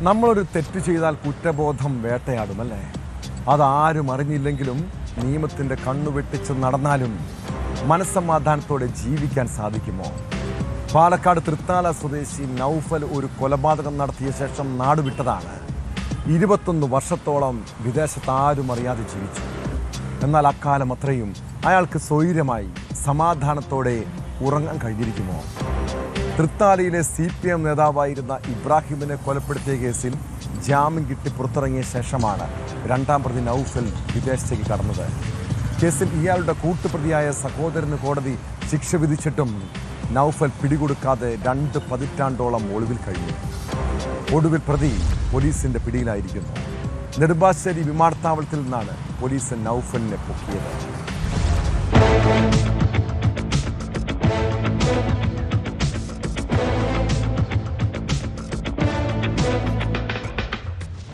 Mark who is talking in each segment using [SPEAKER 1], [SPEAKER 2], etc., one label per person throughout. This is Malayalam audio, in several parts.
[SPEAKER 1] നമ്മളൊരു തെറ്റ് ചെയ്താൽ കുറ്റബോധം വേട്ടയാടുമല്ലേ? അതാരും അറിഞ്ഞില്ലെങ്കിലും നിയമത്തിൻ്റെ കണ്ണുവെട്ടിച്ച് നടന്നാലും മനസ്സമാധാനത്തോടെ ജീവിക്കാൻ സാധിക്കുമോ? പാലക്കാട് തൃത്താല സ്വദേശി നൗഫൽ ഒരു കൊലപാതകം നടത്തിയ ശേഷം നാടുവിട്ടതാണ്. 21 വർഷത്തോളം വിദേശത്ത് ആരും അറിയാതെ ജീവിച്ചു. എന്നാൽ അക്കാലം അത്രയും അയാൾക്ക് സ്വൈര്യമായി സമാധാനത്തോടെ ഉറങ്ങാൻ കഴിഞ്ഞിരിക്കുമോ? തൃത്താലയിലെ CPM നേതാവായിരുന്ന ഇബ്രാഹിമിനെ കൊലപ്പെടുത്തിയ കേസിൽ ജാമ്യം കിട്ടി പുറത്തിറങ്ങിയ ശേഷമാണ് രണ്ടാം പ്രതി നൗഫൽ വിദേശത്തേക്ക് കടന്നത്. കേസിൽ ഇയാളുടെ കൂട്ടുപ്രതിയായ സഹോദരന് കോടതി ശിക്ഷ വിധിച്ചിട്ടും നൗഫൽ പിടികൊടുക്കാതെ 2 പതിറ്റാണ്ടോളം ഒളിവിൽ കഴിഞ്ഞു. ഒടുവിൽ പ്രതി പോലീസിന്റെ പിടിയിലായിരിക്കുന്നു. നെടുമ്പാശ്ശേരി വിമാനത്താവളത്തിൽ നിന്നാണ് പോലീസ് നൗഫലിനെ പൊക്കിയത്.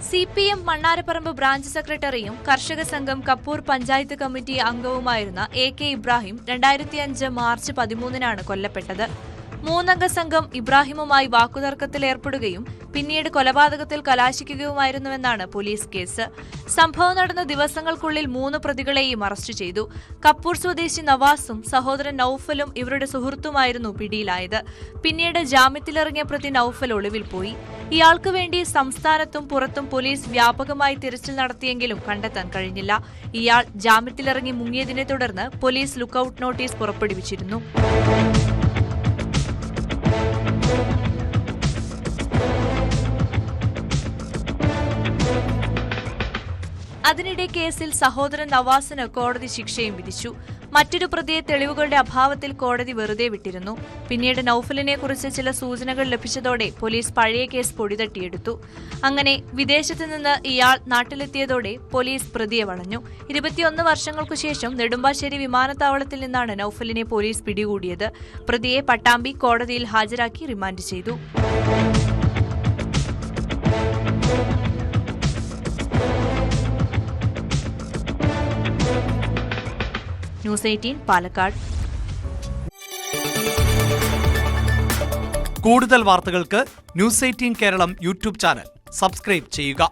[SPEAKER 2] CPM മണ്ണാരപ്പറമ്പ് ബ്രാഞ്ച് സെക്രട്ടറിയും കർഷക സംഘം കപ്പൂർ പഞ്ചായത്ത് കമ്മിറ്റി അംഗവുമായിരുന്ന AK ഇബ്രാഹിം 2005 മാർച്ച് 13-നാണ് കൊല്ലപ്പെട്ടത്. 3-അംഗ സംഘം ഇബ്രാഹിമുമായി വാക്കുതർക്കത്തിൽ ഏർപ്പെടുകയും പിന്നീട് കൊലപാതകത്തിൽ കലാശിക്കുകയുമായിരുന്നുവെന്നാണ് പോലീസ് കേസ്. സംഭവം നടന്ന ദിവസങ്ങൾക്കുള്ളിൽ 3 പ്രതികളെയും അറസ്റ്റ് ചെയ്തു. കപ്പൂർ സ്വദേശി നവാസും സഹോദരൻ നൌഫലും ഇവരുടെ സുഹൃത്തുമായിരുന്നു പിടിയിലായത്. പിന്നീട് ജാമ്യത്തിലിറങ്ങിയ പ്രതി നൌഫൽ ഒളിവിൽ പോയി. ഇയാൾക്ക് വേണ്ടി സംസ്ഥാനത്തും പുറത്തും പോലീസ് വ്യാപകമായി തിരച്ചിൽ നടത്തിയെങ്കിലും കണ്ടെത്താൻ കഴിഞ്ഞില്ല. ഇയാൾ ജാമ്യത്തിലിറങ്ങി മുങ്ങിയതിനെ തുടർന്ന് പോലീസ് ലുക്കൌട്ട് നോട്ടീസ് പുറപ്പെടുവിച്ചിരുന്നു. അതിനിടെ കേസിൽ സഹോദരൻ നവാസിന് കോടതി ശിക്ഷയും വിധിച്ചു. മറ്റൊരു പ്രതിയെ തെളിവുകളുടെ അഭാവത്തിൽ കോടതി വെറുതെ വിട്ടിരുന്നു. പിന്നീട് നൌഫലിനെ കുറിച്ച് ചില സൂചനകൾ ലഭിച്ചതോടെ പോലീസ് പഴയ കേസ് പൊടിതട്ടിയെടുത്തു. അങ്ങനെ വിദേശത്ത് നിന്ന് ഇയാൾ നാട്ടിലെത്തിയതോടെ പോലീസ് പ്രതിയെ വളഞ്ഞു. 21 വർഷങ്ങൾക്കു ശേഷം നെടുമ്പാശ്ശേരി വിമാനത്താവളത്തിൽ നിന്നാണ് നൌഫലിനെ പോലീസ് പിടികൂടിയത്. പ്രതിയെ പട്ടാമ്പി കോടതിയിൽ ഹാജരാക്കി റിമാൻഡ് ചെയ്തു. ന്യൂസ് 18 പാലക്കാട്.
[SPEAKER 3] കൂടുതൽ വാർത്തകൾക്ക് news 18 Keralam YouTube channel subscribe ചെയ്യുക.